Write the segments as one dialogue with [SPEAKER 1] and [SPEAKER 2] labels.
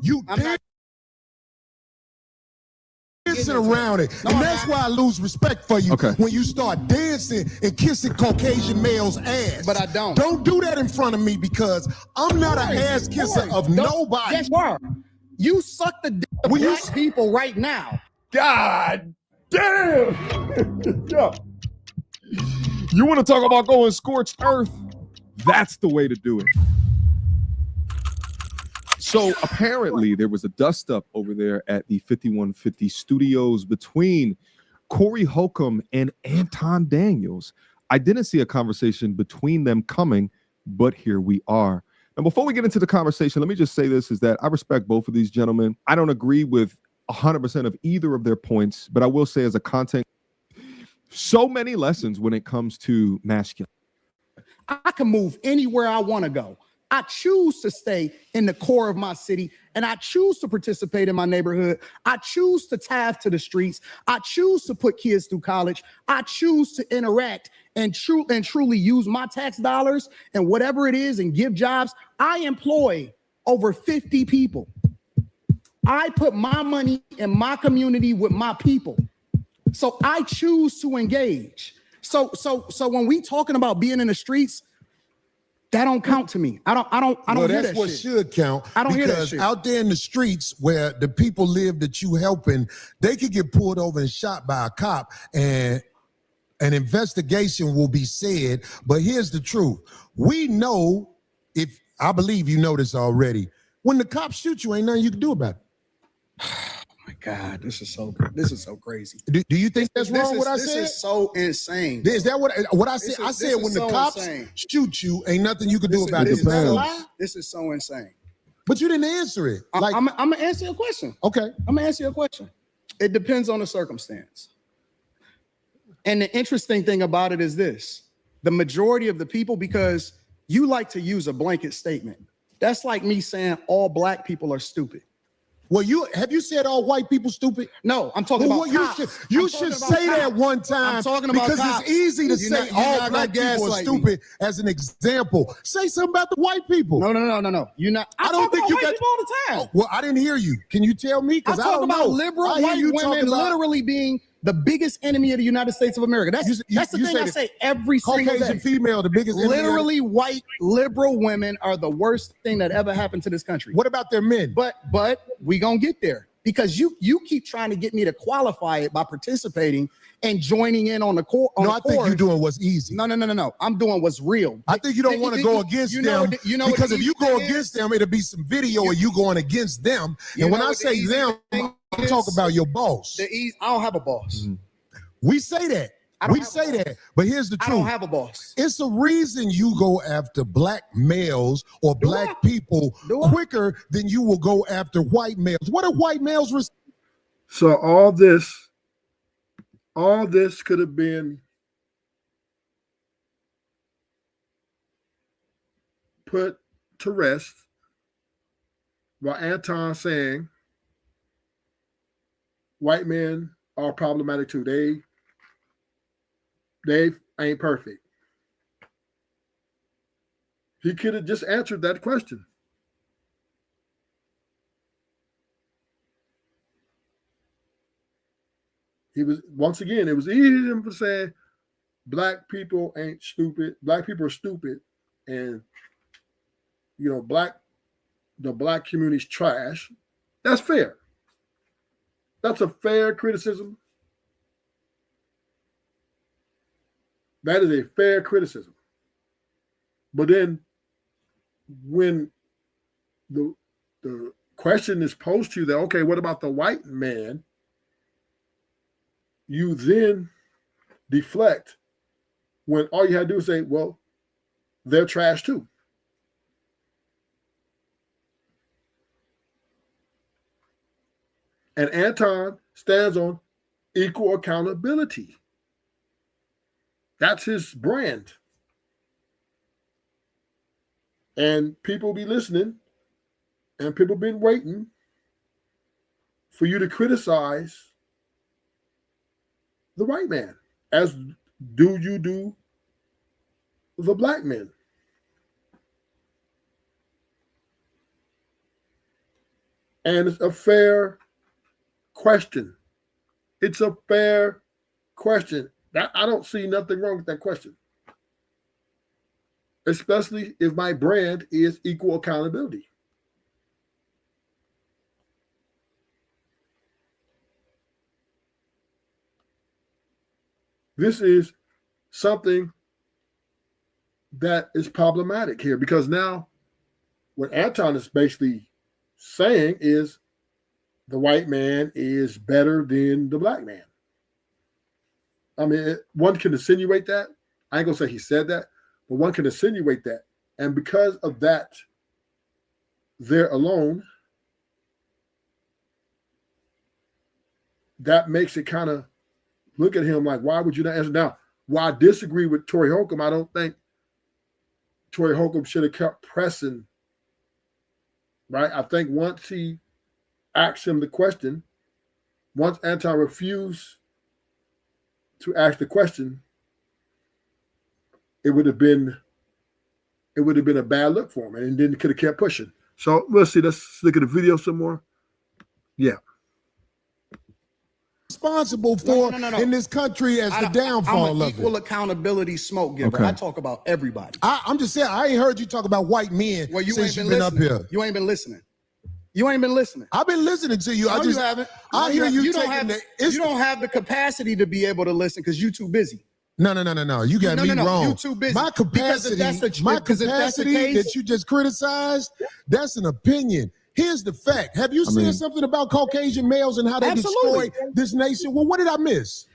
[SPEAKER 1] You dancing around it. And that's why I lose respect for you when you start dancing and kissing Caucasian males' ass.
[SPEAKER 2] But I don't.
[SPEAKER 1] Don't do that in front of me because I'm not an ass kisser of nobody.
[SPEAKER 2] Yes, you are. You suck the dick of black people right now.
[SPEAKER 3] God damn. Yo. You want to talk about going scorched earth? That's the way to do it. So apparently there was a dust up over there at the 5150 studios between Corey Holcomb and Anton Daniels. I didn't see a conversation between them coming, but here we are. And before we get into the conversation, let me just say this, is that I respect both of these gentlemen. I don't agree with 100% of either of their points, but I will say as a content, so many lessons when it comes to masculine.
[SPEAKER 2] I can move anywhere I want to go. I choose to stay in the core of my city, and I choose to participate in my neighborhood. I choose to tithe to the streets. I choose to put kids through college. I choose to interact and truly use my tax dollars and whatever it is and give jobs. I employ over 50 people. I put my money in my community with my people. So I choose to engage. So when we talking about being in the streets, that don't count to me. I don't hear
[SPEAKER 1] that's
[SPEAKER 2] that
[SPEAKER 1] what
[SPEAKER 2] shit.
[SPEAKER 1] should count.
[SPEAKER 2] I don't hear that
[SPEAKER 1] because
[SPEAKER 2] shit.
[SPEAKER 1] out there in the streets where the people live that you helping, they could get pulled over and shot by a cop, and an investigation will be said. But here's the truth: we know, if I believe you know this already, when the cops shoot you, ain't nothing you can do about it.
[SPEAKER 2] My God, this is so crazy.
[SPEAKER 1] Do you think that's wrong? What I said?
[SPEAKER 2] This is so insane.
[SPEAKER 1] Is that what I said? I said when the cops shoot you, ain't nothing you can do about it. Is that a lie?
[SPEAKER 2] This is so insane.
[SPEAKER 1] But you didn't answer it. Like,
[SPEAKER 2] I'm gonna answer your question.
[SPEAKER 1] Okay.
[SPEAKER 2] I'm gonna answer your question. It depends on the circumstance. And the interesting thing about it is this: the majority of the people, because you like to use a blanket statement. That's like me saying all black people are stupid.
[SPEAKER 1] Well, have you said all white people stupid?
[SPEAKER 2] No, I'm talking about cops.
[SPEAKER 1] You should say that one time.
[SPEAKER 2] I'm talking about
[SPEAKER 1] because
[SPEAKER 2] cops.
[SPEAKER 1] It's easy to say all black people are stupid as an example. Say something about the white people.
[SPEAKER 2] No. You're not. I don't think you got people all the time.
[SPEAKER 1] Oh, well, I didn't hear you. Can you tell me? Because I
[SPEAKER 2] talk
[SPEAKER 1] don't
[SPEAKER 2] about
[SPEAKER 1] know.
[SPEAKER 2] liberal white women literally being the biggest enemy of the United States of America. That's the thing I say every single day.
[SPEAKER 1] Caucasian female, the biggest enemy.
[SPEAKER 2] Literally, white liberal women are the worst thing that ever happened to this country.
[SPEAKER 1] What about their men?
[SPEAKER 2] But we gonna get there. Because you keep trying to get me to qualify it by participating and joining in on the core.
[SPEAKER 1] I think you're doing what's easy.
[SPEAKER 2] No. I'm doing what's real.
[SPEAKER 1] I think you don't want to go against them because if you go against them, it'll be some video of you going against them. And when I say them, I'm talking about your boss.
[SPEAKER 2] I don't have a boss.
[SPEAKER 1] Mm-hmm. We say that. We say that, but here's the truth.
[SPEAKER 2] I don't have a boss.
[SPEAKER 1] It's a reason you go after black males or black people quicker than you will go after white males. What are white males?
[SPEAKER 4] So all this could have been put to rest by Anton saying white men are problematic too. They ain't perfect. He could have just answered that question. It was easy for say black people ain't stupid. Black people are stupid, and the black community's trash. That's fair. That's a fair criticism. That is a fair criticism. But then when the question is posed to you that, okay, what about the white man? You then deflect when all you had to do is say, well, they're trash too. And Anton stands on equal accountability. That's his brand. And people be listening, and people been waiting for you to criticize the white man, as do you do the black men. And it's a fair question. It's a fair question. That I don't see nothing wrong with that question. Especially if my brand is equal accountability. This is something that is problematic here, because now what Anton is basically saying is the white man is better than the black man. I mean, one can insinuate that. I ain't gonna say he said that, but one can insinuate that. And because of that, there alone, that makes it kind of look at him like, why would you not answer? Now, while I disagree with Torrey Holcomb, I don't think Torrey Holcomb should have kept pressing, right? I think once he asked him the question, once Anton refused to ask the question, it would have been a bad look for him, and then he could have kept pushing. So let's see. Let's look at the video some more. Yeah.
[SPEAKER 1] Responsible for in this country as the downfall
[SPEAKER 2] I'm an
[SPEAKER 1] of
[SPEAKER 2] equal
[SPEAKER 1] it.
[SPEAKER 2] accountability smoke giver.
[SPEAKER 3] Okay.
[SPEAKER 2] I talk about everybody.
[SPEAKER 1] I'm just saying, I ain't heard you talk about white men
[SPEAKER 2] Well, you
[SPEAKER 1] since
[SPEAKER 2] ain't
[SPEAKER 1] you've
[SPEAKER 2] been
[SPEAKER 1] been up
[SPEAKER 2] listening.
[SPEAKER 1] here.
[SPEAKER 2] You ain't been listening. You ain't been listening.
[SPEAKER 1] I've been listening to you.
[SPEAKER 2] No,
[SPEAKER 1] I just
[SPEAKER 2] you haven't.
[SPEAKER 1] I hear you
[SPEAKER 2] don't
[SPEAKER 1] taking
[SPEAKER 2] have,
[SPEAKER 1] the.
[SPEAKER 2] you don't have the capacity to be able to listen because you're too busy.
[SPEAKER 1] No. You got me wrong.
[SPEAKER 2] You too busy.
[SPEAKER 1] My capacity, that you just criticized, that's an opinion. Here's the fact. Have you seen something about Caucasian males and how they
[SPEAKER 2] Absolutely.
[SPEAKER 1] destroy this nation? Well, what did I miss?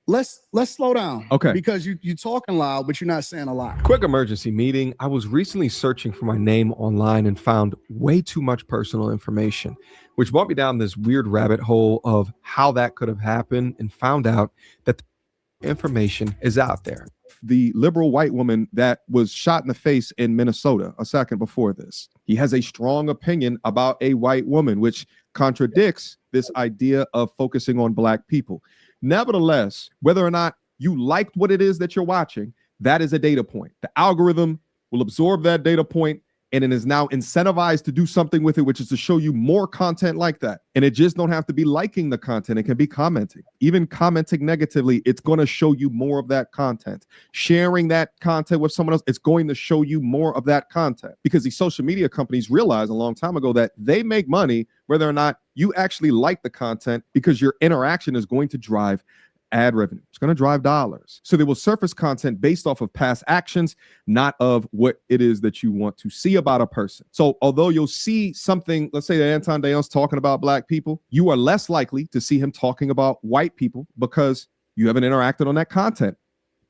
[SPEAKER 2] Let's slow down.
[SPEAKER 3] Okay.
[SPEAKER 2] Because you talking loud, but you're not saying a lot.
[SPEAKER 3] Quick emergency meeting. I was recently searching for my name online and found way too much personal information, which brought me down this weird rabbit hole of how that could have happened, and found out that the information is out there. The liberal white woman that was shot in the face in Minnesota a second before this, he has a strong opinion about a white woman, which contradicts this idea of focusing on black people. Nevertheless, whether or not you liked what it is that you're watching, that is a data point. The algorithm will absorb that data point, and it is now incentivized to do something with it, which is to show you more content like that. And it just don't have to be liking the content. It can be commenting. Even commenting negatively, it's going to show you more of that content. Sharing that content with someone else, it's going to show you more of that content. Because these social media companies realized a long time ago that they make money whether or not you actually like the content, because your interaction is going to drive ad revenue. It's going to drive dollars. So they will surface content based off of past actions, not of what it is that you want to see about a person. So although you'll see something, let's say that Anton Daniels talking about black people, you are less likely to see him talking about white people because you haven't interacted on that content.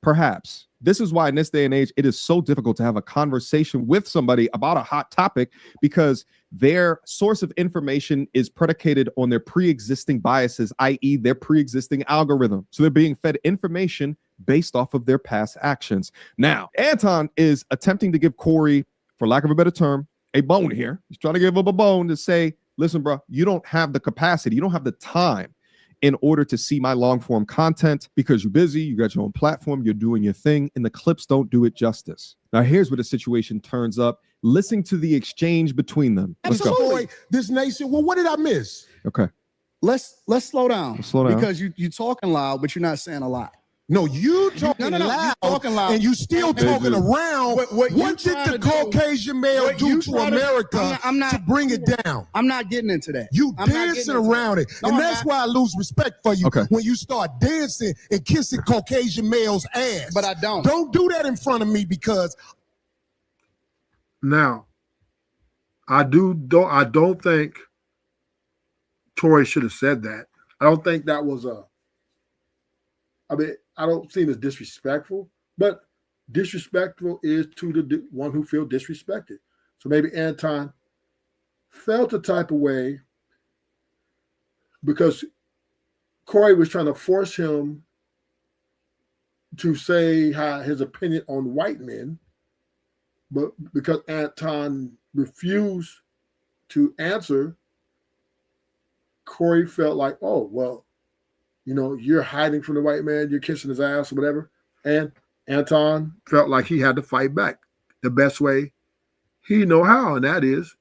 [SPEAKER 3] Perhaps. This is why in this day and age, it is so difficult to have a conversation with somebody about a hot topic, because their source of information is predicated on their pre-existing biases, i.e. their pre-existing algorithm. So they're being fed information based off of their past actions. Now, Anton is attempting to give Corey, for lack of a better term, a bone here. He's trying to give him a bone to say, listen, bro, you don't have the capacity. You don't have the time in order to see my long form content because you're busy, you got your own platform, you're doing your thing, and the clips don't do it justice. Now, here's where the situation turns up. Listen to the exchange between them. Let's go.
[SPEAKER 1] Destroy this nation. Well, what did I miss?
[SPEAKER 3] Okay.
[SPEAKER 2] Let's slow down.
[SPEAKER 3] Let's slow down.
[SPEAKER 2] Because you talking loud, but you're not saying a lot.
[SPEAKER 1] No, you talking loud,
[SPEAKER 2] you talking loud,
[SPEAKER 1] and you still talking around. What did the Caucasian male do to America to bring it down?
[SPEAKER 2] I'm not getting into that.
[SPEAKER 1] You dancing around it.
[SPEAKER 2] No,
[SPEAKER 1] And
[SPEAKER 2] I'm
[SPEAKER 1] that's
[SPEAKER 2] not.
[SPEAKER 1] why I lose respect for you
[SPEAKER 3] Okay.
[SPEAKER 1] when you start dancing and kissing Caucasian males' ass.
[SPEAKER 2] But I don't.
[SPEAKER 1] Don't do that in front of me, because
[SPEAKER 4] Now, I don't think Torrey should have said that. I don't think that was I don't see it as disrespectful, but disrespectful is to the one who feels disrespected. So maybe Anton felt a type of way because Corey was trying to force him to say his opinion on white men, but because Anton refused to answer, Corey felt like, oh, well, you know, you're hiding from the white man, you're kissing his ass or whatever. And Anton felt like he had to fight back the best way he know how, and that is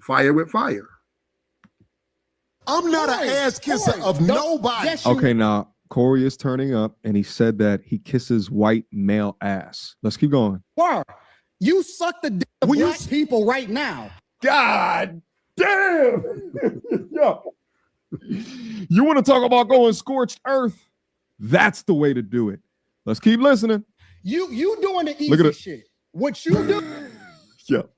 [SPEAKER 4] fire with fire.
[SPEAKER 1] I'm not an ass kisser of nobody.
[SPEAKER 2] Yes, you
[SPEAKER 3] Okay, now Corey is turning up, and he said that he kisses white male ass. Let's keep going.
[SPEAKER 2] were. You suck the dick of
[SPEAKER 1] Will you
[SPEAKER 2] black people right now.
[SPEAKER 3] God damn. Yo. You want to talk about going scorched earth? That's the way to do it. Let's keep listening.
[SPEAKER 2] You doing the
[SPEAKER 3] Look at
[SPEAKER 2] easy
[SPEAKER 3] it.
[SPEAKER 2] shit. What you do?
[SPEAKER 3] Yo.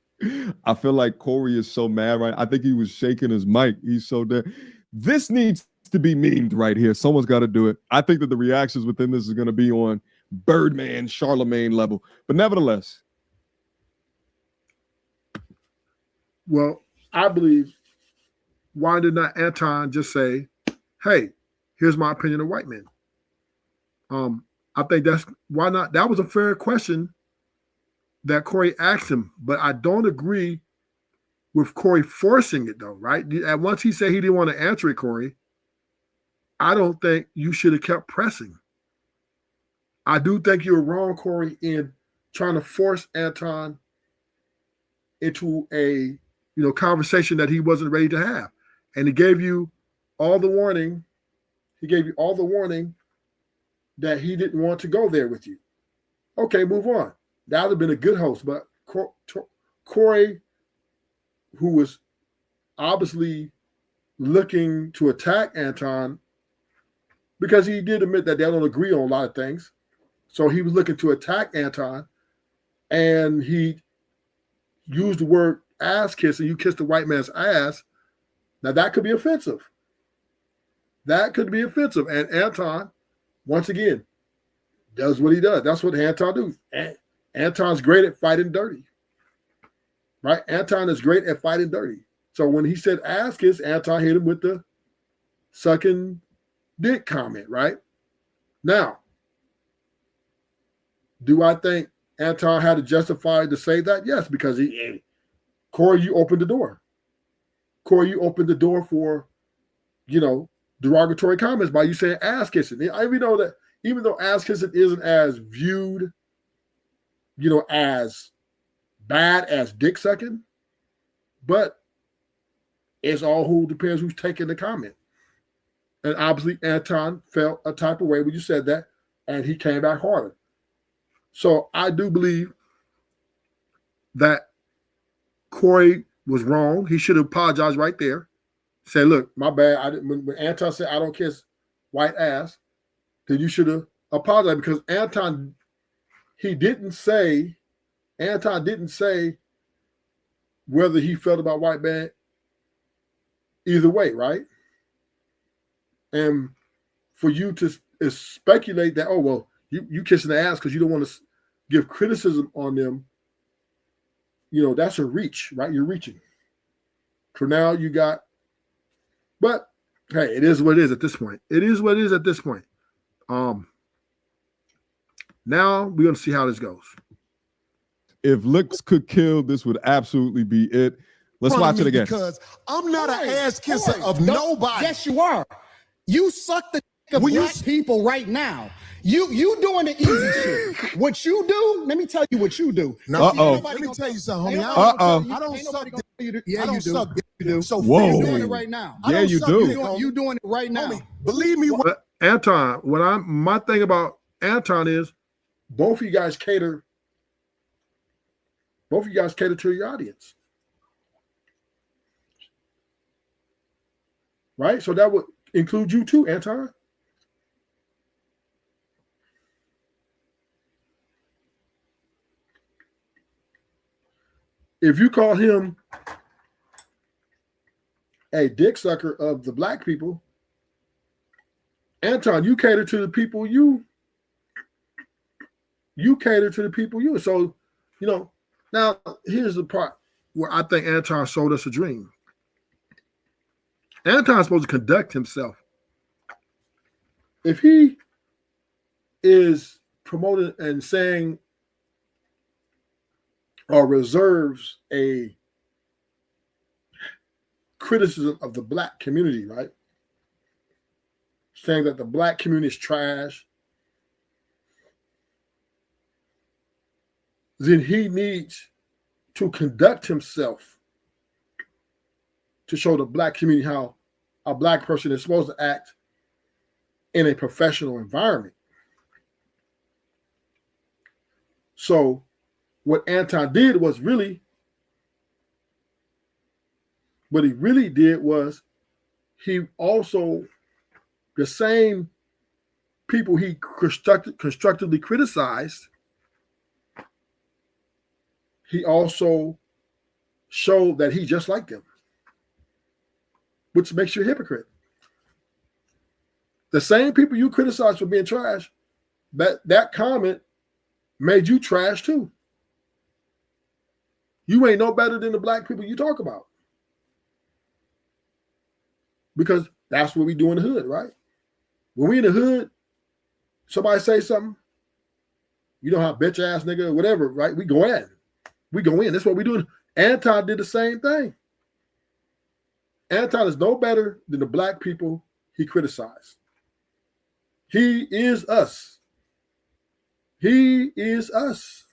[SPEAKER 3] I feel like Corey is so mad, right? I think he was shaking his mic. He's so dead. This needs to be memed right here. Someone's got to do it. I think that the reactions within this is going to be on Birdman, Charlemagne level. But nevertheless.
[SPEAKER 4] Well, I believe, why did not Anton just say, hey, here's my opinion of white men? I think why not? That was a fair question that Corey asked him, but I don't agree with Corey forcing it though, right? And once he said he didn't want to answer it, Corey, I don't think you should have kept pressing. I do think you're wrong, Corey, in trying to force Anton into a conversation that he wasn't ready to have. And he gave you all the warning. He gave you all the warning that he didn't want to go there with you. Okay, move on. That would have been a good host. But Corey, who was obviously looking to attack Anton, because he did admit that they don't agree on a lot of things. So he was looking to attack Anton, and he used the word ass kiss, and you kissed the white man's ass. Now that could be offensive. That could be offensive. And Anton, once again, does what he does. That's what Anton do. Anton's great at fighting dirty. Right? Anton is great at fighting dirty. So when he said ass kiss, Anton hit him with the sucking dick comment, right? Now, do I think Anton had to justify to say that? Yes, because Corey, you opened the door. Corey, you opened the door for, derogatory comments by you saying ass kissing. Even though ass kissing isn't as viewed, as bad as dick sucking, but it's all who depends who's taking the comment. And obviously Anton felt a type of way when you said that, and he came back harder. So I do believe that Corey was wrong. He should have apologized right there. Say, look, my bad. When Anton said I don't kiss white ass, then you should have apologized, because Anton didn't say whether he felt about white man either way, right? And for you to speculate that, oh, well, you kissing the ass because you don't want to give criticism on them, that's a reach, right? You're reaching. For now, but hey, it is what it is at this point. It is what it is at this point. Now we're going to see how this goes.
[SPEAKER 3] If looks could kill, this would absolutely be it. Let's watch it again.
[SPEAKER 1] Because I'm not an ass kisser of nobody.
[SPEAKER 2] Yes, you are. You suck the dick of black people right now. You doing the easy shit. What you do, let me tell you what you do.
[SPEAKER 1] Let me tell you something, homie. I don't suck dick.
[SPEAKER 2] Yeah,
[SPEAKER 1] I don't
[SPEAKER 2] you do.
[SPEAKER 1] suck dick.
[SPEAKER 2] You do.
[SPEAKER 1] So
[SPEAKER 3] whoa.
[SPEAKER 2] You're doing it right now.
[SPEAKER 3] Yeah, you do.
[SPEAKER 2] You doing it right now.
[SPEAKER 1] Homie, believe me.
[SPEAKER 4] But Anton, my thing about Anton is both of you guys cater to your audience. Right? So that would include you too, Anton. If you call him a dick sucker of the black people, Anton, you cater to the people you cater to the people you. So, now here's the part where I think Anton sold us a dream. Anton's supposed to conduct himself. If he is promoting and saying or reserves a criticism of the black community, right? Saying that the black community is trash, then he needs to conduct himself to show the black community how a black person is supposed to act in a professional environment. So what Anton did was really, what he really did was he also, the same people he constructively criticized, he also showed that he's just like them, which makes you a hypocrite. The same people you criticize for being trash, that comment made you trash too. You ain't no better than the black people you talk about. Because that's what we do in the hood, right? When we in the hood, somebody say something, you know how bitch ass nigga or whatever, right? We go in. We go in. That's what we do. Anton did the same thing. Anton is no better than the black people he criticized. He is us. He is us.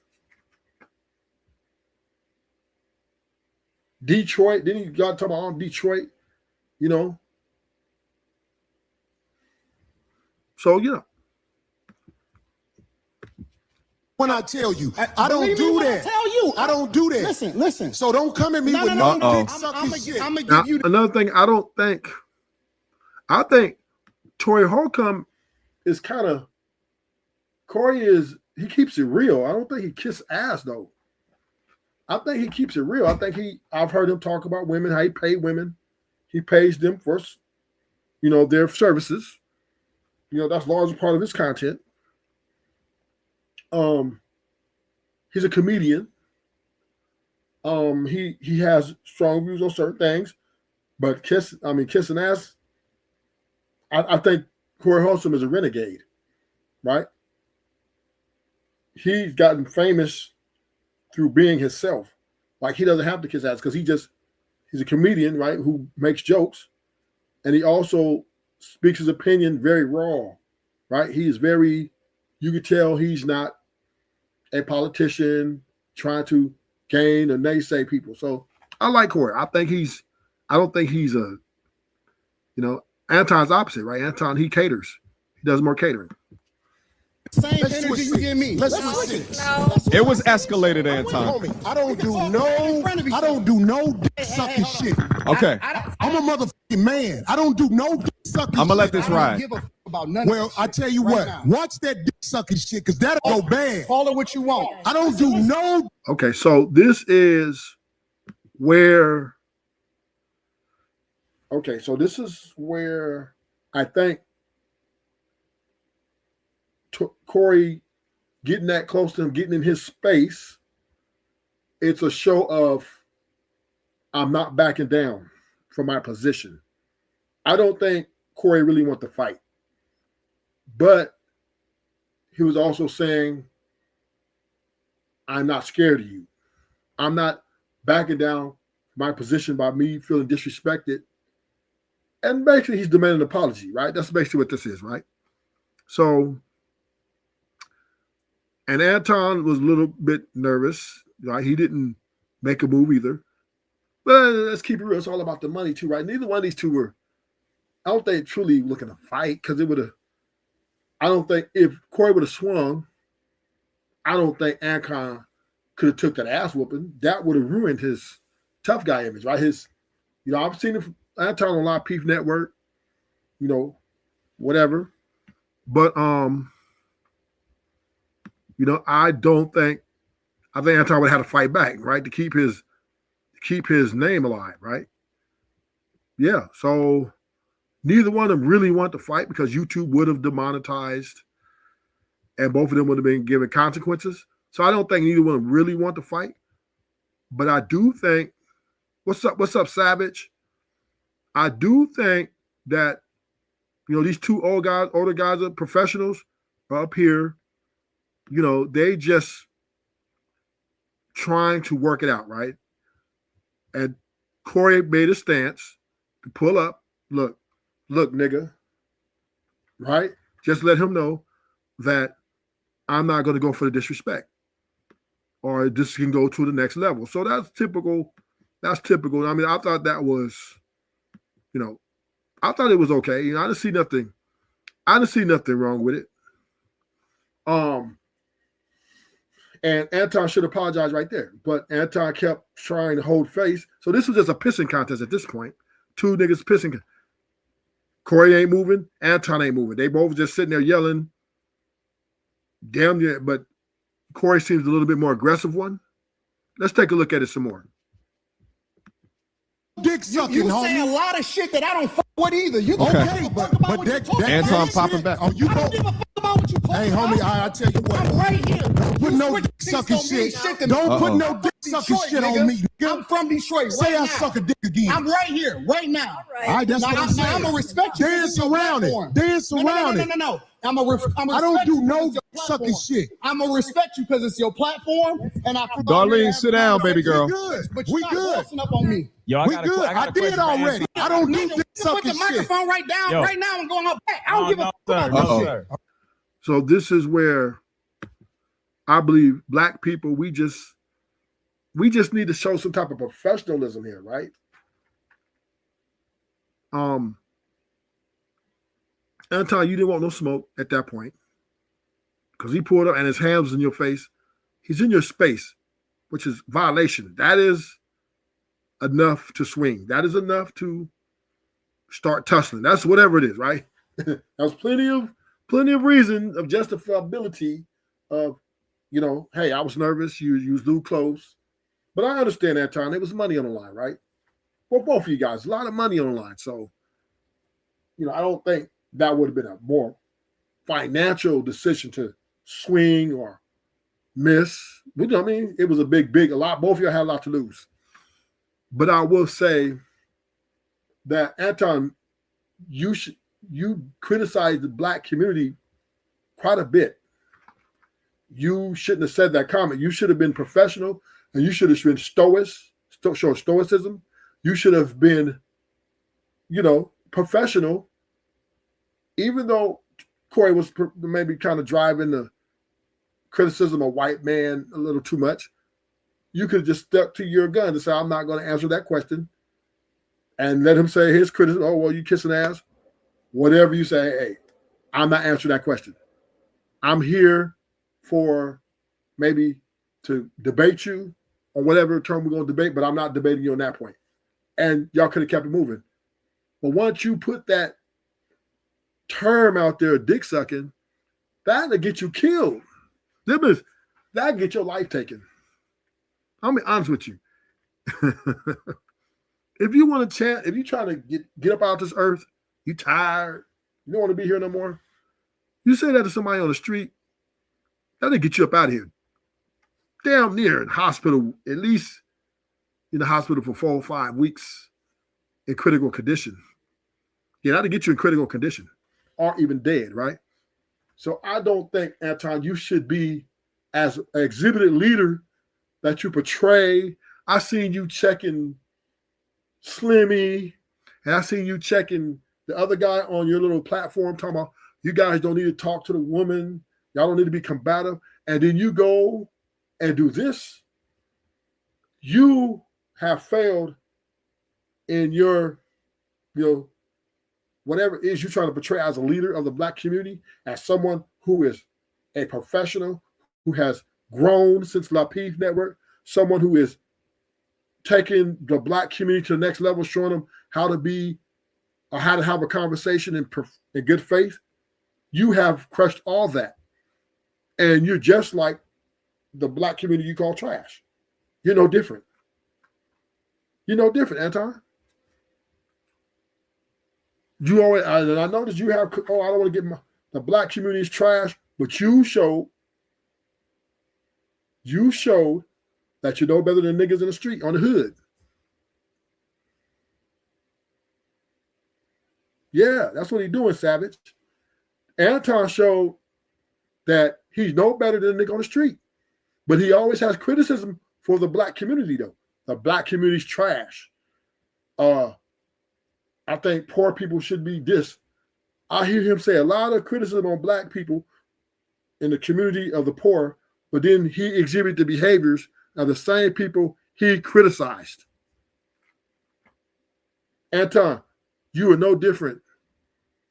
[SPEAKER 4] Detroit, then you got to talk about Detroit, you know. So, you know.
[SPEAKER 1] When I tell you, I don't do that.
[SPEAKER 2] I tell you,
[SPEAKER 1] I don't do that.
[SPEAKER 2] Listen.
[SPEAKER 1] So don't come at me with no dick sucking shit.
[SPEAKER 2] I'm gonna
[SPEAKER 4] Now,
[SPEAKER 2] give you
[SPEAKER 4] another thing, I think Corey Holcomb is kind of, he keeps it real. I don't think he kiss ass though. I think he keeps it real. I think I've heard him talk about women, how he paid women. He pays them for, you know, their services. You know, that's a large part of his content. He's a comedian. He has strong views on certain things, but kissing ass, I think Corey Holcomb is a renegade, right? He's gotten famous through being himself. Like, he doesn't have to kiss ass because he's a comedian, right, who makes jokes, and he also speaks his opinion very raw, right? He is very, you could tell he's not a politician trying to gain or naysay people. So I like Corey. I don't think he's a, you know, Anton's opposite, right? Anton, he caters. He does more catering.
[SPEAKER 2] same energy you give me.
[SPEAKER 1] Let's switch it.
[SPEAKER 3] It was escalated, Anton.
[SPEAKER 1] Homie, I don't do no dick sucking shit.
[SPEAKER 3] Okay.
[SPEAKER 1] I'm a motherfucking man. I don't do no dick sucking shit.
[SPEAKER 3] I'm gonna let this
[SPEAKER 2] I don't
[SPEAKER 3] ride.
[SPEAKER 2] give a f- about none
[SPEAKER 1] Well,
[SPEAKER 2] of this
[SPEAKER 1] I
[SPEAKER 2] shit
[SPEAKER 1] tell you
[SPEAKER 2] right
[SPEAKER 1] what,
[SPEAKER 2] now.
[SPEAKER 1] watch that dick sucking shit, because that'll go bad.
[SPEAKER 2] Call it what you want.
[SPEAKER 1] I don't do no.
[SPEAKER 4] Okay, so this is where I think Corey getting that close to him, getting in his space, it's a show of I'm not backing down from my position. I don't think Corey really wants to fight. But he was also saying, I'm not scared of you. I'm not backing down my position by me feeling disrespected. And basically, he's demanding an apology, right? That's basically what this is, right? So, and Anton was a little bit nervous, right? He didn't make a move either. But let's keep it real. It's all about the money, too, right? Neither one of these two were, I don't think, truly looking to fight, because it would have, I don't think if Corey would have swung, I don't think Anton could have took that ass whooping. That would have ruined his tough guy image, right? His, you know, I've seen him, Anton on a lot of Peep Network, you know, whatever. But you know, I think Anton would have had to fight back, right? To keep his name alive, right? Yeah. So neither one of them really want to fight because YouTube would have demonetized and both of them would have been given consequences. So I don't think neither one of them really want to fight. But I do think, what's up, Savage? I do think that, you know, these two older guys are professionals are up here. You know, they just trying to work it out, right? And Corey made a stance to pull up. Look, nigga, right? Just let him know that I'm not going to go for the disrespect, or this can go to the next level. So that's typical. I mean, I thought that was, you know, I thought it was okay. You know, I didn't see nothing. I didn't see nothing wrong with it. And Anton should apologize right there. But Anton kept trying to hold face. So this was just a pissing contest at this point. Two niggas pissing. Corey ain't moving. Anton ain't moving. They both just sitting there yelling. Damn yeah. But Corey seems a little bit more aggressive one. Let's take a look at it some more.
[SPEAKER 1] Dick sucking,
[SPEAKER 2] You
[SPEAKER 1] homie.
[SPEAKER 2] say a lot of shit that I don't fuck with either. You
[SPEAKER 1] Okay, but that
[SPEAKER 3] Anton
[SPEAKER 1] shit-
[SPEAKER 3] popping back.
[SPEAKER 1] Oh, you
[SPEAKER 2] I
[SPEAKER 1] go.
[SPEAKER 2] don't give a fuck about what you talking
[SPEAKER 1] Hey,
[SPEAKER 2] about.
[SPEAKER 1] homie, I tell you what.
[SPEAKER 2] I'm right here.
[SPEAKER 1] Don't put no
[SPEAKER 2] Switch
[SPEAKER 1] dick
[SPEAKER 2] things
[SPEAKER 1] sucking
[SPEAKER 2] don't mean
[SPEAKER 1] shit.
[SPEAKER 2] shit to me.
[SPEAKER 1] Don't put
[SPEAKER 3] Uh-oh.
[SPEAKER 1] no dick sucking
[SPEAKER 2] Detroit,
[SPEAKER 1] shit
[SPEAKER 2] nigga.
[SPEAKER 1] on me. Nigga.
[SPEAKER 2] I'm from Detroit.
[SPEAKER 1] Say
[SPEAKER 2] right
[SPEAKER 1] I
[SPEAKER 2] now.
[SPEAKER 1] suck a dick again.
[SPEAKER 2] I'm right here, right now.
[SPEAKER 1] All right, that's
[SPEAKER 2] Now,
[SPEAKER 1] what I'm
[SPEAKER 2] now
[SPEAKER 1] saying.
[SPEAKER 2] I'm gonna respect you.
[SPEAKER 1] Dance around it. Dance around it.
[SPEAKER 2] No. I'm
[SPEAKER 1] I don't do no sucking
[SPEAKER 2] platform.
[SPEAKER 1] shit.
[SPEAKER 2] I'm gonna respect you because it's your platform, and I.
[SPEAKER 3] Darlene, sit down, baby girl.
[SPEAKER 1] We good.
[SPEAKER 2] But
[SPEAKER 1] We
[SPEAKER 2] you're
[SPEAKER 1] good.
[SPEAKER 2] not up on me.
[SPEAKER 5] Yo, I
[SPEAKER 1] We
[SPEAKER 5] got a
[SPEAKER 1] good.
[SPEAKER 5] I got
[SPEAKER 1] I
[SPEAKER 5] a
[SPEAKER 1] did
[SPEAKER 5] question for
[SPEAKER 1] already.
[SPEAKER 5] Anton.
[SPEAKER 1] I don't do
[SPEAKER 2] Nigga,
[SPEAKER 1] dick
[SPEAKER 2] put
[SPEAKER 1] sucking
[SPEAKER 2] the
[SPEAKER 1] shit.
[SPEAKER 2] microphone right down
[SPEAKER 5] Yo.
[SPEAKER 2] right now and going up back. I don't
[SPEAKER 5] No,
[SPEAKER 2] give a
[SPEAKER 5] no,
[SPEAKER 2] fuck
[SPEAKER 5] sir.
[SPEAKER 2] about
[SPEAKER 5] No,
[SPEAKER 2] that
[SPEAKER 3] Uh-oh.
[SPEAKER 2] shit.
[SPEAKER 5] sir.
[SPEAKER 4] So this is where I believe black people, we just need to show some type of professionalism here, right? Anton, you didn't want no smoke at that point because he pulled up and his hand was in your face. He's in your space, which is violation. That is enough to swing. That is enough to start tussling. That's whatever it is, right? There's plenty of reason of justifiability of, you know, hey, I was nervous. You was too close, but I understand that time. There was money on the line, right? For both of you guys, a lot of money on the line. So, you know, I don't think that would have been a more financial decision to swing or miss. You know what I mean? It was a big, a lot. Both of you had a lot to lose. But I will say that, Anton, you criticized the black community quite a bit. You shouldn't have said that comment. You should have been professional, and you should have been show stoicism. You should have been, you know, professional. Even though Corey was maybe kind of driving the criticism of white man a little too much, you could have just stuck to your gun and say, I'm not going to answer that question, and let him say his criticism. Oh, well, you kissing ass. Whatever you say, hey, I'm not answering that question. I'm here for maybe to debate you on whatever term we're going to debate, but I'm not debating you on that point. And y'all could have kept it moving. But once you put that term out there, dick sucking, that'll get you killed. That'll get your life taken. I'll be honest with you. If you want to chant, if you're trying to get up out this earth, you tired, you don't want to be here no more, you say that to somebody on the street, that'll get you up out of here. Damn near in hospital, at least in the hospital for 4 or 5 weeks in critical condition. Yeah, that'll get you in critical condition or even dead, right? So I don't think, Anton, you should be as an exhibited leader that you portray. I seen you checking Slimmy, and I seen you checking the other guy on your little platform talking about you guys don't need to talk to the woman. Y'all don't need to be combative. And then you go and do this. You have failed in your, you know, whatever it is you're trying to portray as a leader of the black community, as someone who is a professional, who has grown since La Peeve Network, someone who is taking the black community to the next level, showing them how to be or how to have a conversation in good faith. You have crushed all that. And you're just like the black community you call trash. You're no different. You're no different, Anton. You always, and I noticed you have, I don't want to get the black community's trash, but you showed that you know better than niggas in the street on the hood. Yeah, that's what he's doing, Savage. Anton showed that he's no better than a nigga on the street. But he always has criticism for the black community, though. The black community's trash. I think poor people should be dissed. I hear him say a lot of criticism on black people in the community of the poor, but then he exhibited the behaviors of the same people he criticized. Anton, you are no different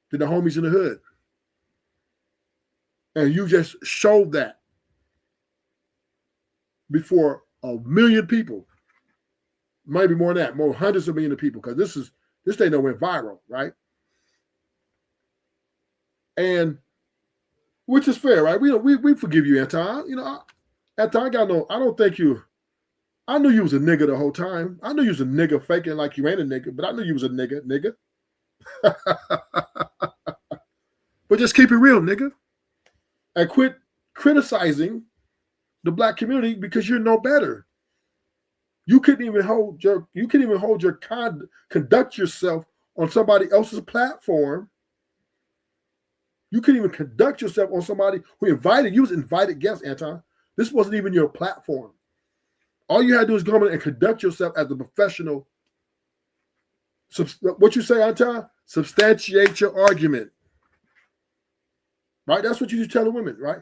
[SPEAKER 4] than the homies in the hood. And you just showed that before a million people, maybe more than that, more hundreds of millions of people, because this thing that went viral, right? And which is fair, right? We forgive you, Anton. You know, Anton, I don't think you. I knew you was a nigga the whole time. I knew you was a nigga faking like you ain't a nigga, but I knew you was a nigga. But just keep it real, nigga. And quit criticizing the black community because you're no better. You couldn't even conduct yourself on somebody else's platform. You couldn't even conduct yourself on somebody who invited you. Was invited guest, Anton. This wasn't even your platform. All you had to do is go in and conduct yourself as a professional. What you say, Anton? Substantiate your argument. Right? That's what you tell the women, right?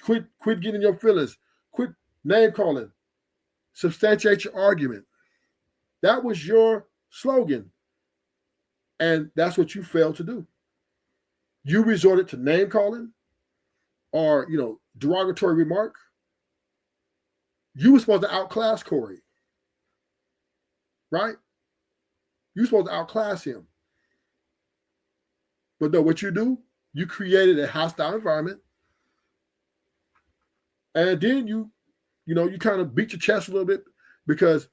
[SPEAKER 4] Quit getting your feelings. Quit name calling. Substantiate your argument. That was your slogan. And that's what you failed to do. You resorted to name calling or, derogatory remark. You were supposed to outclass Corey. Right? You were supposed to outclass him. But no, what you do, you created a hostile environment. And then you kind of beat your chest a little bit because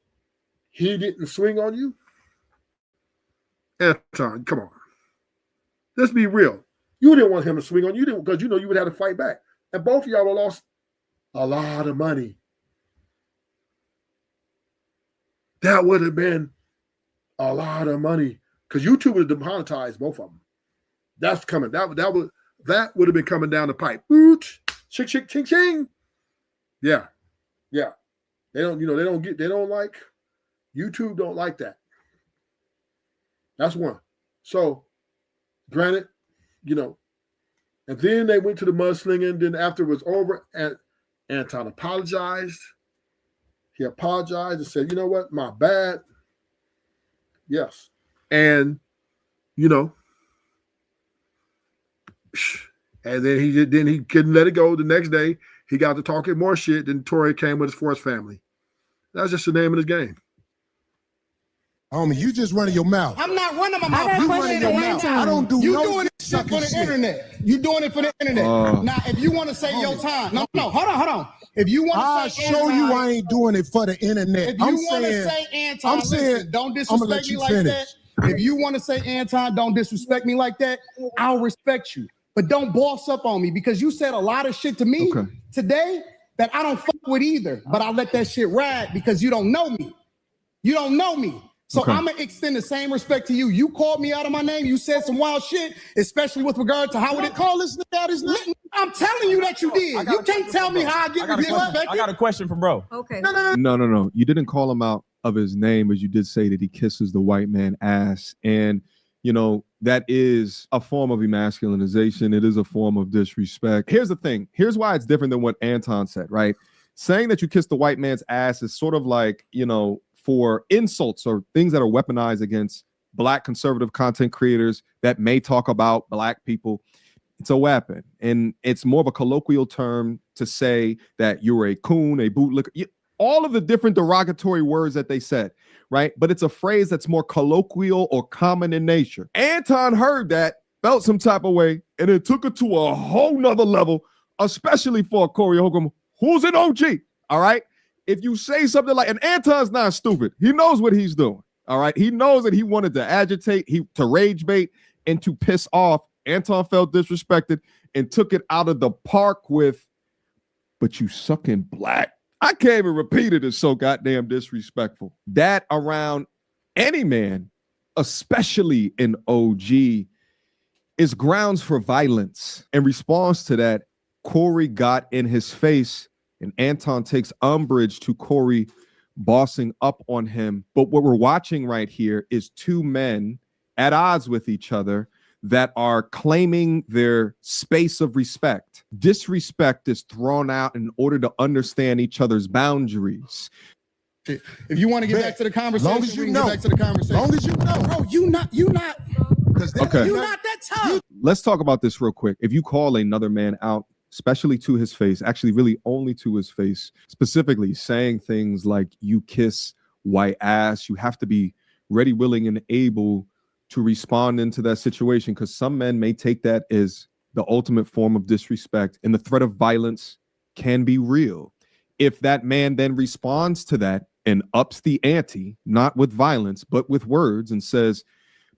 [SPEAKER 4] he didn't swing on you. Anton, come on. Let's be real. You didn't want him to swing on you because you would have to fight back. And both of y'all would have lost a lot of money. That would have been a lot of money because YouTube would have demonetized both of them. That's coming. That would have been coming down the pipe. Boot, chick, chick, ching, ching. Yeah. They don't like YouTube. Don't like that. That's one. So, granted, and then they went to the mudslinging. Then after it was over, and Anton apologized. He apologized and said, "You know what? My bad." Yes, and and then he couldn't let it go. The next day, he got to talking more shit. Then Tory came with his forced family. That's just the name of his game.
[SPEAKER 1] Homie, you just running your mouth.
[SPEAKER 2] I'm not running my mouth.
[SPEAKER 1] You running your mouth. I don't do
[SPEAKER 2] you
[SPEAKER 1] no
[SPEAKER 2] doing it for the internet. You doing it for the internet. Now, if you want to say your time, no, hold on. If you want
[SPEAKER 1] I'll
[SPEAKER 2] to say
[SPEAKER 1] show
[SPEAKER 2] Anton,
[SPEAKER 1] you I ain't doing it for the internet.
[SPEAKER 2] If you want to say Anton, listen, don't disrespect me like that. If you want to say Anton, don't disrespect me like that. I'll respect you. But don't boss up on me because you said a lot of shit to me today that I don't fuck with either. But I let that shit ride because you don't know me. You don't know me. So I'm going to extend the same respect to you. You called me out of my name. You said some wild shit, especially with regard to how would it call this nigga out his name? I'm telling you that you did. You can't tell me how I get respected.
[SPEAKER 5] I got a question for bro.
[SPEAKER 6] Okay.
[SPEAKER 3] No. You didn't call him out of his name, as you did say that he kisses the white man ass. And, that is a form of emasculinization. It is a form of disrespect. Here's the thing. Here's why it's different than what Anton said, right? Saying that you kiss the white man's ass is sort of like, for insults or things that are weaponized against Black conservative content creators that may talk about Black people. It's a weapon. And it's more of a colloquial term to say that you're a coon, a bootlicker, all of the different derogatory words that they said, right? But it's a phrase that's more colloquial or common in nature. Anton heard that, felt some type of way, and it took it to a whole nother level, especially for Corey Holcomb, who's an OG, all right? If you say something like, and Anton's not stupid, he knows what he's doing, all right? He knows that he wanted to agitate, to rage bait, and to piss off. Anton felt disrespected and took it out of the park with, but you sucking Black. I can't even repeat it. It's so goddamn disrespectful. That around any man, especially an OG, is grounds for violence. In response to that, Corey got in his face, and Anton takes umbrage to Corey bossing up on him. But what we're watching right here is two men at odds with each other that are claiming their space of respect. Disrespect is thrown out in order to understand each other's boundaries.
[SPEAKER 2] If you want to get back to the conversation,
[SPEAKER 1] long as you
[SPEAKER 2] we can
[SPEAKER 1] know.
[SPEAKER 2] get back to the conversation.
[SPEAKER 1] Long as you know.
[SPEAKER 2] Bro, you not
[SPEAKER 3] Okay.
[SPEAKER 2] You're not that tough.
[SPEAKER 3] Let's talk about this real quick. If you call another man out, especially to his face, actually really only to his face, specifically saying things like you kiss white ass, you have to be ready, willing, and able to respond into that situation, because some men may take that as the ultimate form of disrespect, and the threat of violence can be real. If that man then responds to that and ups the ante, not with violence, but with words, and says,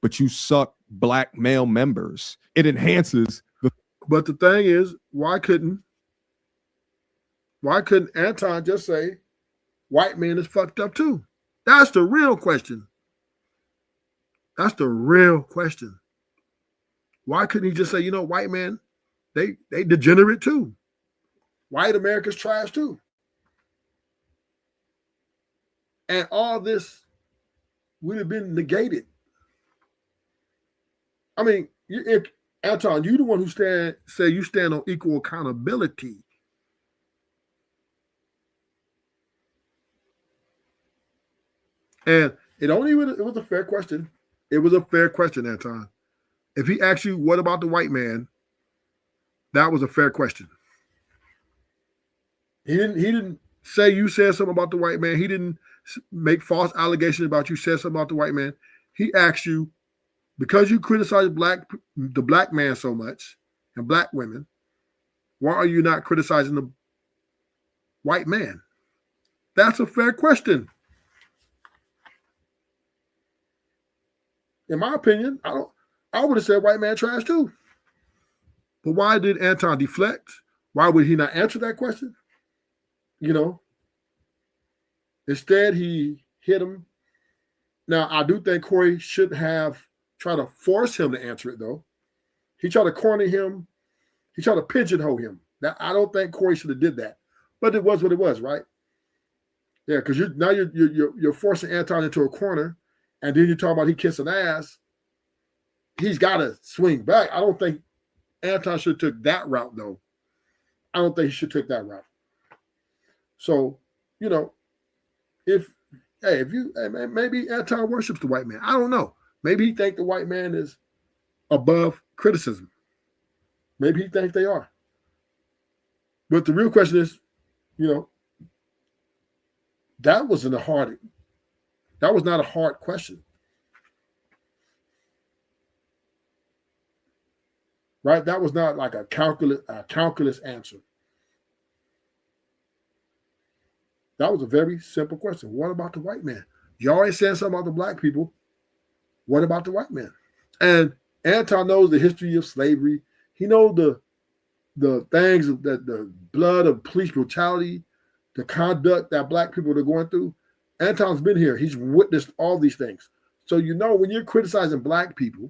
[SPEAKER 3] but you suck black male members, it enhances the.
[SPEAKER 4] But the thing is, why couldn't Anton just say white man is fucked up too? That's the real question. That's the real question. Why couldn't he just say, white man, they degenerate too. White America's trash too. And all this would have been negated. I mean, Anton, you the one who say you stand on equal accountability. And it was a fair question. It was a fair question, Anton. If he asked you, what about the white man? That was a fair question. He didn't say you said something about the white man. He didn't make false allegations about you said something about the white man. He asked you, because you criticize the black man so much and black women, why are you not criticizing the white man? That's a fair question. In my opinion, I would have said white man trash too. But why did Anton deflect? Why would he not answer that question? Instead, he hit him. Now, I do think Corey should have tried to force him to answer it, though. He tried to corner him. He tried to pigeonhole him. Now, I don't think Corey should have did that. But it was what it was, right? Yeah, because you're forcing Anton into a corner, and then you're talking about he kissing ass. He's got to swing back. I don't think Anton should have took that route, though. I don't think he should take that route. So, maybe Anton worships the white man. I don't know. Maybe he thinks the white man is above criticism. Maybe he thinks they are. But the real question is, that was not a hard question. Right? That was not like a calculus answer. That was a very simple question. What about the white man? You always saying something about the black people. What about the white man? And Anton knows the history of slavery. He knows the things that the blood of police brutality, the conduct that black people are going through. Anton's been here. He's witnessed all these things. So when you're criticizing black people,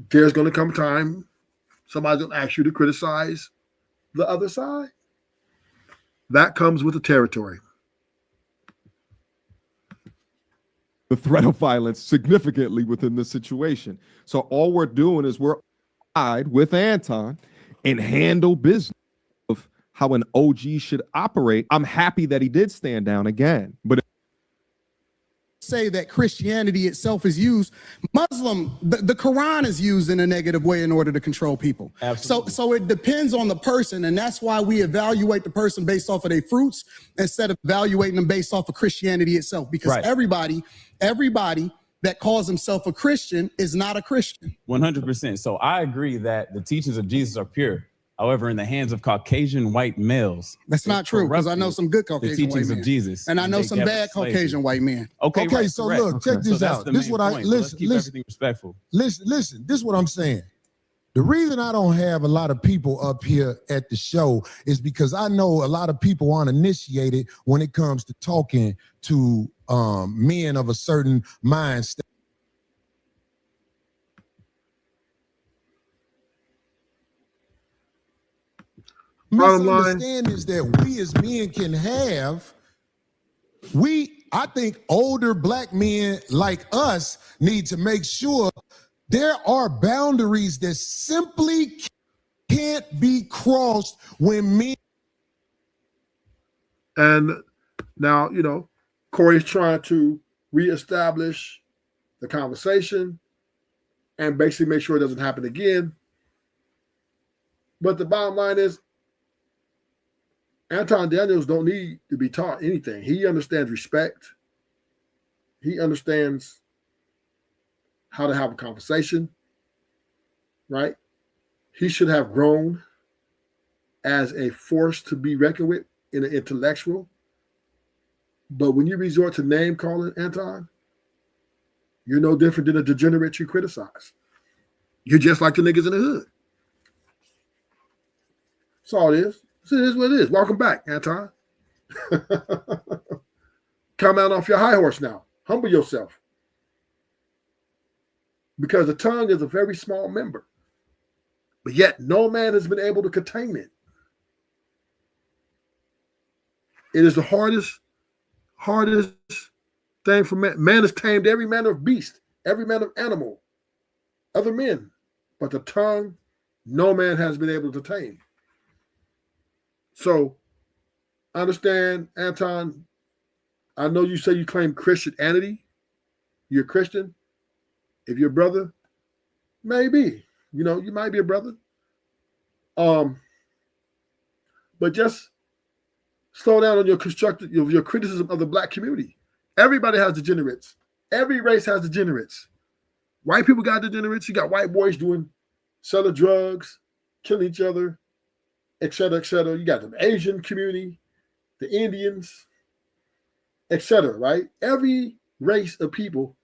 [SPEAKER 4] there's going to come a time somebody's going to ask you to criticize the other side. That comes with the territory.
[SPEAKER 3] The threat of violence significantly within this situation. So all we're doing is we're side with Anton and handle business of how an OG should operate. I'm happy that he did stand down again, but
[SPEAKER 2] say that Christianity itself is used. The Quran is used in a negative way in order to control people. Absolutely. So it depends on the person, and that's why we evaluate the person based off of their fruits instead of evaluating them based off of Christianity itself. Because everybody that calls himself a Christian is not a Christian.
[SPEAKER 5] 100%. So I agree that the teachings of Jesus are pure. However, in the hands of Caucasian white males,
[SPEAKER 2] that's not true, because I know some good Caucasian white men.
[SPEAKER 5] The teachings of Jesus,
[SPEAKER 2] and I know some bad Caucasian white men.
[SPEAKER 1] Okay,
[SPEAKER 5] right,
[SPEAKER 1] so look, check this out. This is what
[SPEAKER 5] Let's keep everything respectful.
[SPEAKER 1] Listen. This is what I'm saying. The reason I don't have a lot of people up here at the show is because I know a lot of people aren't initiated when it comes to talking to men of a certain mindset. Misunderstandings that we as men can have. I think older black men like us need to make sure there are boundaries that simply can't be crossed when men.
[SPEAKER 4] And now, Corey's trying to reestablish the conversation, and basically make sure it doesn't happen again. But the bottom line is, Anton Daniels don't need to be taught anything. He understands respect. He understands how to have a conversation, right? He should have grown as a force to be reckoned with in an intellectual. But when you resort to name calling, Anton, you're no different than a degenerate you criticize. You're just like the niggas in the hood. That's all it is. So it is what it is. Welcome back, Anton. Come out off your high horse now. Humble yourself. Because the tongue is a very small member. But yet no man has been able to contain it. It is the hardest thing for man. Man has tamed every manner of beast, every manner of animal, other men. But the tongue, no man has been able to tame. So, understand, Anton, I know you say you claim Christianity. You're a Christian. If you're a brother, maybe. You know, you might be a brother. But just slow down on your criticism of the black community. Everybody has degenerates. Every race has degenerates. White people got degenerates. You got white boys selling drugs, killing each other, et cetera, et cetera. You got the Asian community, the Indians, et cetera, right? Every race of people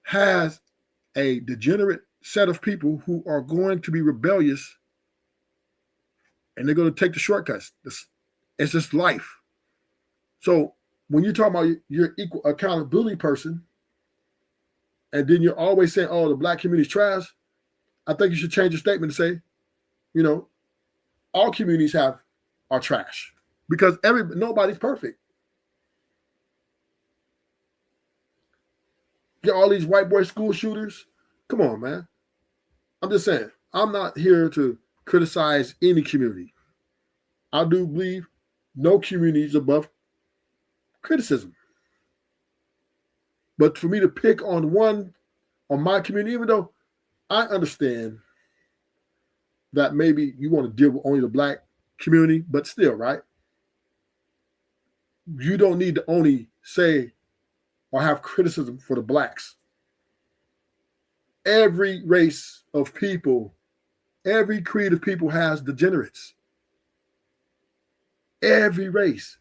[SPEAKER 4] has a degenerate set of people who are going to be rebellious, and they're going to take the shortcuts. It's just life. So when you talk about your equal accountability person, and then you're always saying, oh, the black community's trash, I think you should change your statement to say, you know, all communities are trash, because nobody's perfect. Get all these white boy school shooters. Come on, man. I'm just saying, I'm not here to criticize any community. I do believe no community is above criticism. But for me to pick on my community, even though I understand that maybe you want to deal with only the black community, but still, right? You don't need to only say or have criticism for the blacks. Every race of people, every creed of people has degenerates. Every race.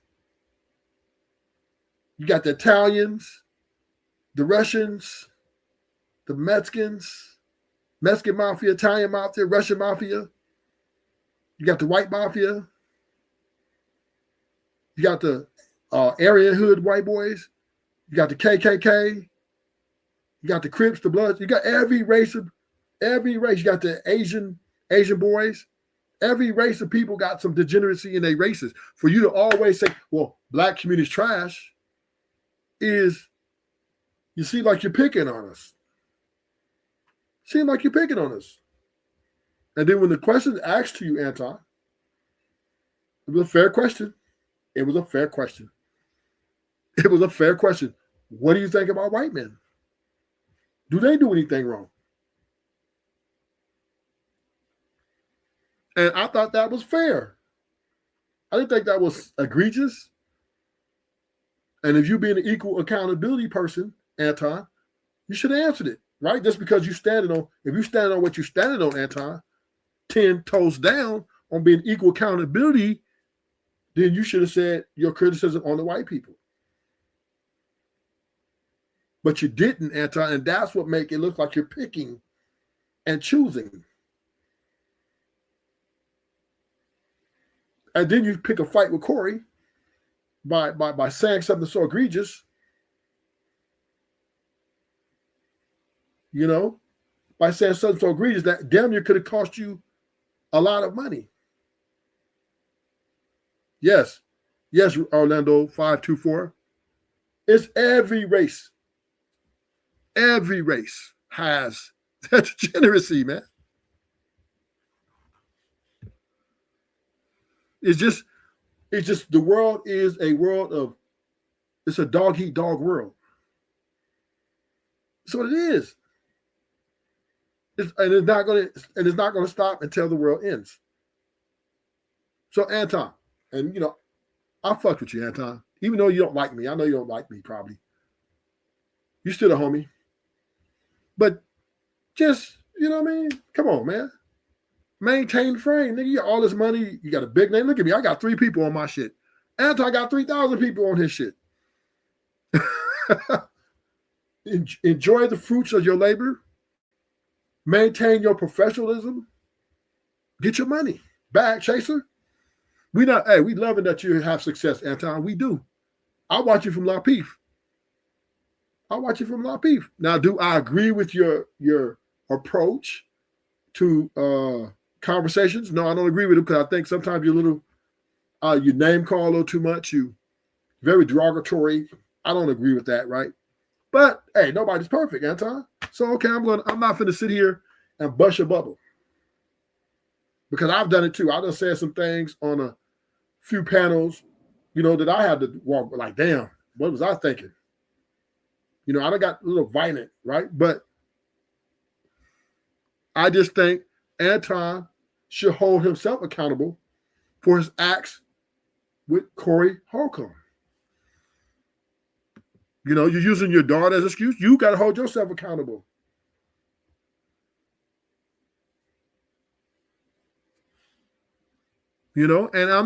[SPEAKER 4] You got the Italians, the Russians, the Mexicans, Mexican mafia, Italian mafia, Russian mafia. You got the white mafia. You got the Aryan hood white boys. You got the KKK. You got the Crips, the Bloods. You got every race. You got the Asian boys. Every race of people got some degeneracy in their races. For you to always say, well, black community's trash, is you seem like you're picking on us. Seem like you're picking on us. And then when the question asked to you, Anton, it was a fair question. It was a fair question. It was a fair question. What do you think about white men? Do they do anything wrong? And I thought that was fair. I didn't think that was egregious. And if you being an equal accountability person, Anton, you should have answered it, right? Just because if you standing on what you're standing on, Anton, 10 toes down on being equal accountability, then you should have said your criticism on the white people. But you didn't, Anton, and that's what make it look like you're picking and choosing. And then you pick a fight with Corey by saying something so egregious, you know, by saying something so egregious that damn near could have cost you a lot of money. Yes, Orlando 524. It's every race. Every race has that degeneracy, man. It's just the world is a world of, it's a dog eat dog world. That's what it is. It's not gonna stop until the world ends. So Anton, and you know, I fucked with you, Anton. Even though you don't like me, I know you don't like me probably. You still a homie. But just, you know what I mean? Come on, man. Maintain the frame. Nigga, you got all this money. You got a big name. Look at me. I got 3 people on my shit. Anton got 3,000 people on his shit. Enjoy the fruits of your labor. Maintain your professionalism. Get your money. Bag chaser. We loving that you have success, Anton. We do. I watch you from La Pif. Now, do I agree with your approach to conversations? No, I don't agree with it because I think sometimes you're a little, you name call a little too much. You very derogatory. I don't agree with that, right? But hey, nobody's perfect, Anton. So okay, I'm not finna sit here and bust your bubble because I've done it too. I done said some things on a few panels, you know, that I had to walk like, damn, what was I thinking? You know, I done got a little violent, right? But I just think Anton should hold himself accountable for his acts with Corey Holcomb. You know, you're using your daughter as an excuse. You got to hold yourself accountable. You know, and I'm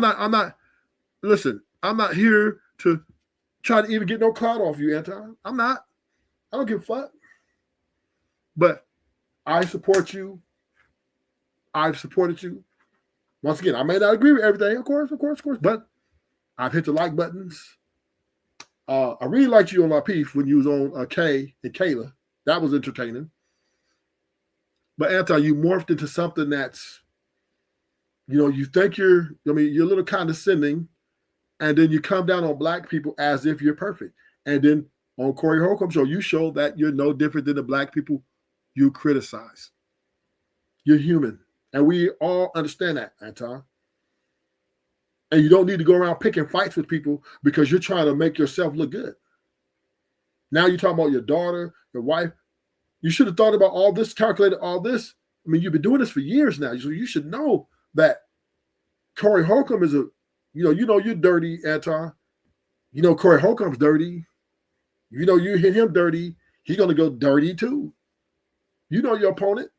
[SPEAKER 4] not here to try to even get no clout off you, Anton. I'm not. I don't give a fuck. But I support you. I've supported you. Once again, I may not agree with everything, of course, but I've hit the like buttons. I really liked you on La Pif when you was on Kay and Kayla. That was entertaining. But Anton, you morphed into something that's, you know, you think you're a little condescending, and then you come down on black people as if you're perfect. And then on Corey Holcomb show, you show that you're no different than the black people you criticize. You're human. And we all understand that, Anton. And you don't need to go around picking fights with people because you're trying to make yourself look good. Now you're talking about your daughter, your wife. You should have thought about all this, calculated all this. I mean, you've been doing this for years now. So you should know that Corey Holcomb is you know you're dirty, Anton. You know Corey Holcomb's dirty. You know you hit him dirty. He's going to go dirty too. You know your opponent.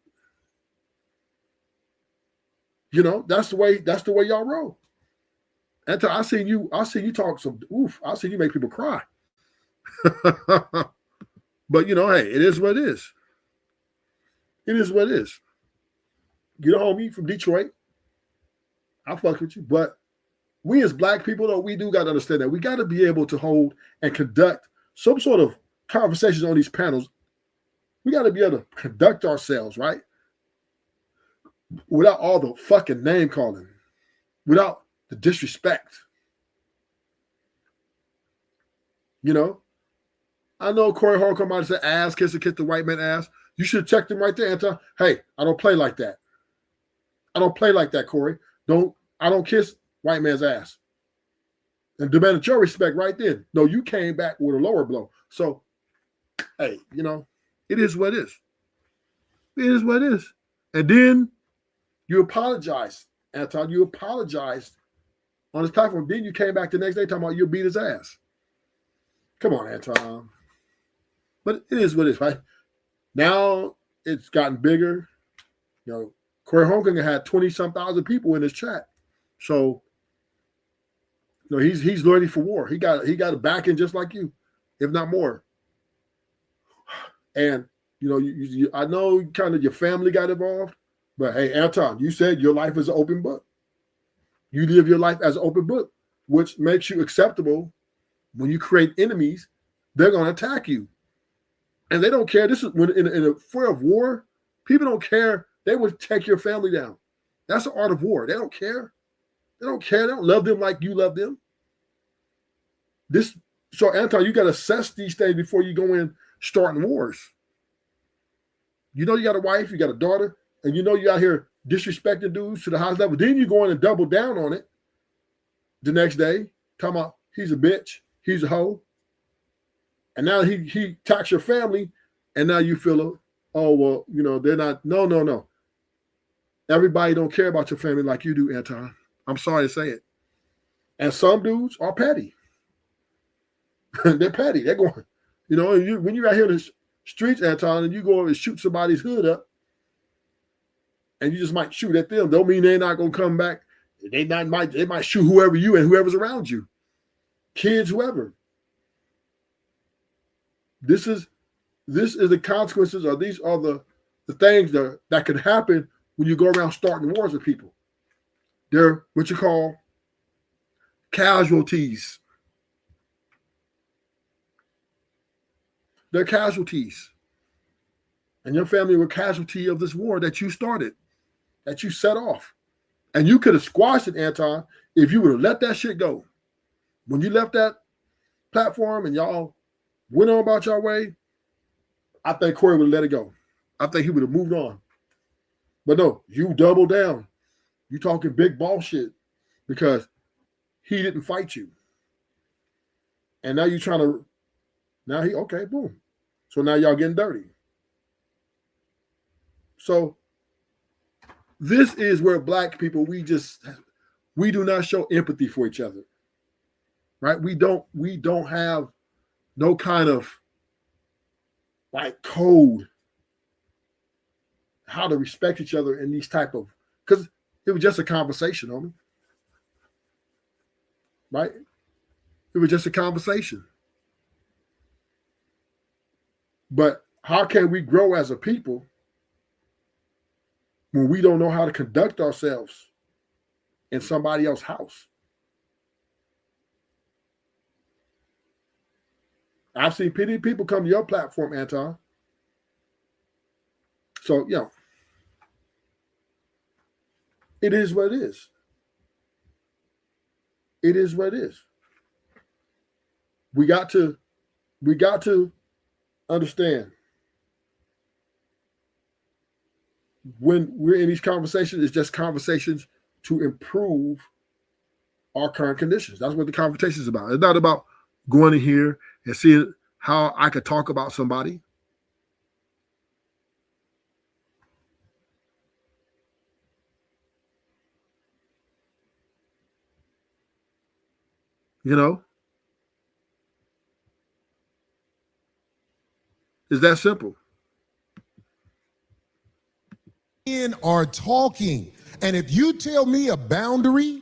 [SPEAKER 4] You know, that's the way y'all roll. Anton, I seen you talk some I seen you make people cry. But you know, hey, it is what it is. It is what it is. You know, homie from Detroit. I fuck with you. But we as black people, though, we do got to understand that we got to be able to hold and conduct some sort of conversations on these panels. We got to be able to conduct ourselves, right? Without all the fucking name calling, without the disrespect. You know, I know Corey Holcomb might have said ass kiss the white man ass. You should have checked him right there, Anton. Hey, I don't play like that. I don't play like that, Corey. I don't kiss white man's ass. And demanded your respect right then. No, you came back with a lower blow. So, hey, you know, it is what it is. It is what it is. And then you apologized, Anton. You apologized on this platform. Then you came back the next day talking about you'll beat his ass. Come on, Anton. But it is what it is, right? Now it's gotten bigger. You know, Corey Holcomb had 20-some thousand people in his chat. So, you know, he's ready for war. He got a backing just like you, if not more. And, you know, I know kind of your family got involved. But hey, Anton, you said your life is an open book. You live your life as an open book, which makes you acceptable. When you create enemies, they're going to attack you. And they don't care. This is when in a fear of war, people don't care. They would take your family down. That's the art of war. They don't care. They don't care. They don't love them like you love them. So Anton, you got to assess these things before you go in starting wars. You know you got a wife, you got a daughter, and you know you out here disrespecting dudes to the highest level. Then you go in and double down on it the next day, talking about he's a bitch, he's a hoe. And now he attacks your family And now you feel, oh, well, they're not. No, no, no. Everybody don't care about your family like you do, Anton. I'm sorry to say it. And some dudes are petty. They're petty. They're going, when you're out here in the streets, Anton, and you go over and shoot somebody's hood up, and you just might shoot at them, don't mean they're not going to come back. They might shoot whoever you and whoever's around you. Kids, whoever. This is the consequences, or these are the things that could happen when you go around starting wars with people. They're what you call casualties. They're casualties. And your family were casualty of this war that you started, that you set off. And you could have squashed it, Anton, if you would have let that shit go. When you left that platform and y'all went on about your way, I think Corey would have let it go. I think he would have moved on. But no, you double down. You talking big bullshit because he didn't fight you. And now you're trying to, okay, boom. So now y'all getting dirty. So this is where Black people, we do not show empathy for each other. Right? We don't have no kind of like code how to respect each other in these type of, because it was just a conversation, homie. Right? It was just a conversation. But how can we grow as a people when we don't know how to conduct ourselves in somebody else's house? I've seen plenty of people come to your platform, Anton. So, it is what it is. It is what it is. We got to understand when we're in these conversations, it's just conversations to improve our current conditions. That's what the conversation is about. It's not about going in here and seeing how I could talk about somebody. It's that simple.
[SPEAKER 1] Are talking. And if you tell me a boundary,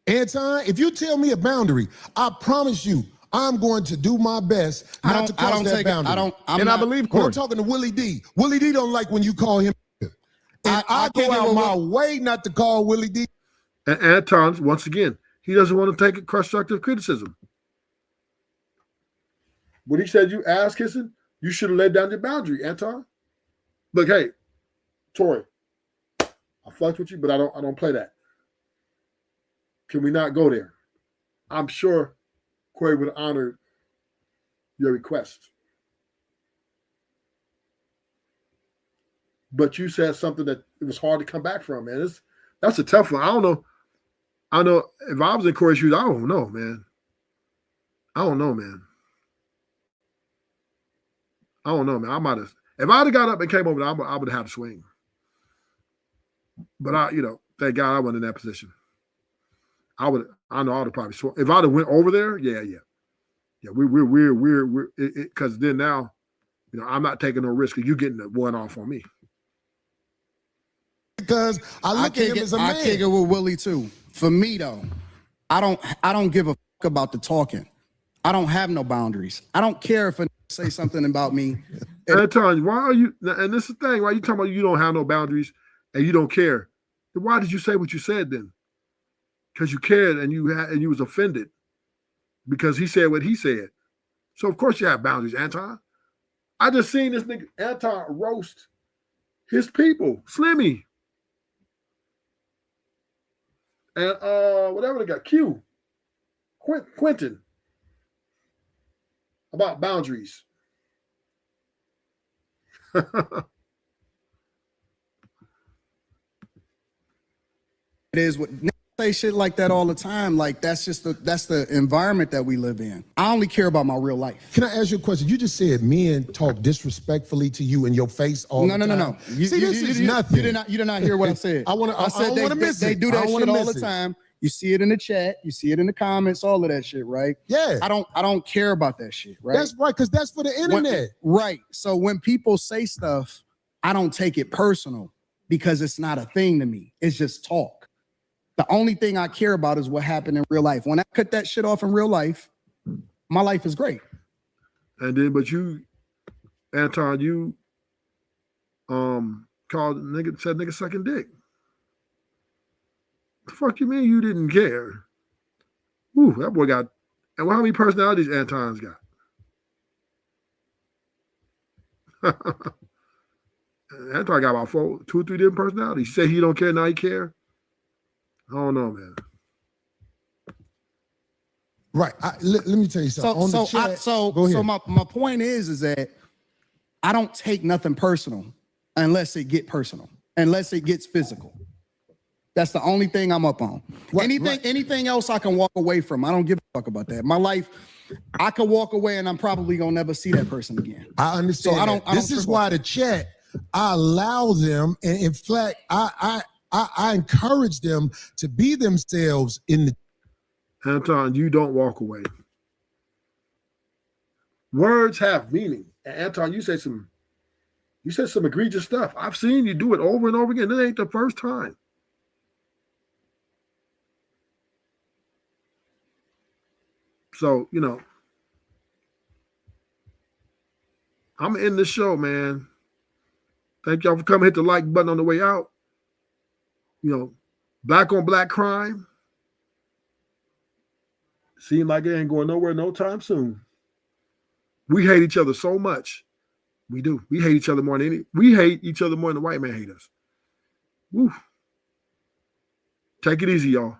[SPEAKER 1] Anton, if you tell me a boundary, I promise you, I'm going to do my best not to cross that boundary.
[SPEAKER 3] I believe Corey.
[SPEAKER 1] I'm talking to Willie D. Willie D don't like when you call him. And I go out my way not to call Willie D.
[SPEAKER 4] And Anton, once again, he doesn't want to take constructive criticism. When he said you ass kissing, you should have laid down your boundary, Anton. Look, hey, Tori, I fucked with you, but I don't play that. Can we not go there? I'm sure Corey would honor your request. But you said something that it was hard to come back from, man. That's a tough one. I don't know if I was in Corey's shoes, I don't know, man. I don't know, man. I might have, if I'd have got up and came over there, I would have had to swing. But thank God I wasn't in that position. I know I would have probably swung. If I'd have went over there, yeah. We're because then now, I'm not taking no risk of you getting the one off on me.
[SPEAKER 1] Because I look at him as a man.
[SPEAKER 2] I kick it with Willie too. For me though, I don't give a fuck about the talking. I don't have no boundaries. I don't care if a say something about me.
[SPEAKER 4] Anton, why are you? And this is the thing. Why you talking about you don't have no boundaries and you don't care? Then why did you say what you said then? Because you cared and you was offended because he said what he said. So of course you have boundaries, Anton. I just seen this nigga Anton roast his people, Slimmy, and whatever they got, Quentin, about boundaries.
[SPEAKER 2] It is what say shit like that all the time. Like that's the environment that we live in. I only care about my real life.
[SPEAKER 1] Can I ask you a question? You just said men talk disrespectfully to you in your face all the time.
[SPEAKER 2] No.
[SPEAKER 1] This is nothing.
[SPEAKER 2] You did not hear what I said.
[SPEAKER 1] I said
[SPEAKER 2] they do that shit all the time. You see it in the chat, you see it in the comments, all of that shit, right?
[SPEAKER 1] Yeah.
[SPEAKER 2] I don't care about that shit, right?
[SPEAKER 1] That's right, because that's for the internet.
[SPEAKER 2] Right. So when people say stuff, I don't take it personal because it's not a thing to me. It's just talk. The only thing I care about is what happened in real life. When I cut that shit off in real life, my life is great.
[SPEAKER 4] And then, but you, Anton, you called nigga, said nigga sucking dick. The fuck you mean you didn't care? Ooh, that boy got, and how many personalities Anton's got? Anton got about 2 or 3 different personalities. He said he don't care, now he care. I don't know, man.
[SPEAKER 1] Right. Let me tell you something.
[SPEAKER 2] So my point is that I don't take nothing personal unless it get personal, unless it gets physical. That's the only thing I'm up on. Anything else I can walk away from. I don't give a fuck about that. My life, I can walk away and I'm probably gonna never see that person again.
[SPEAKER 1] I understand. So this is why the chat, I allow them, and in fact, I encourage them to be themselves in the.
[SPEAKER 4] Anton, you don't walk away. Words have meaning. And Anton, you said some egregious stuff. I've seen you do it over and over again. It ain't the first time. So, I'm in the show, man. Thank y'all for coming. Hit the like button on the way out. Black on black crime. Seems like it ain't going nowhere no time soon. We hate each other so much. We do. We hate each other more than the white man hate us. Woo. Take it easy, y'all.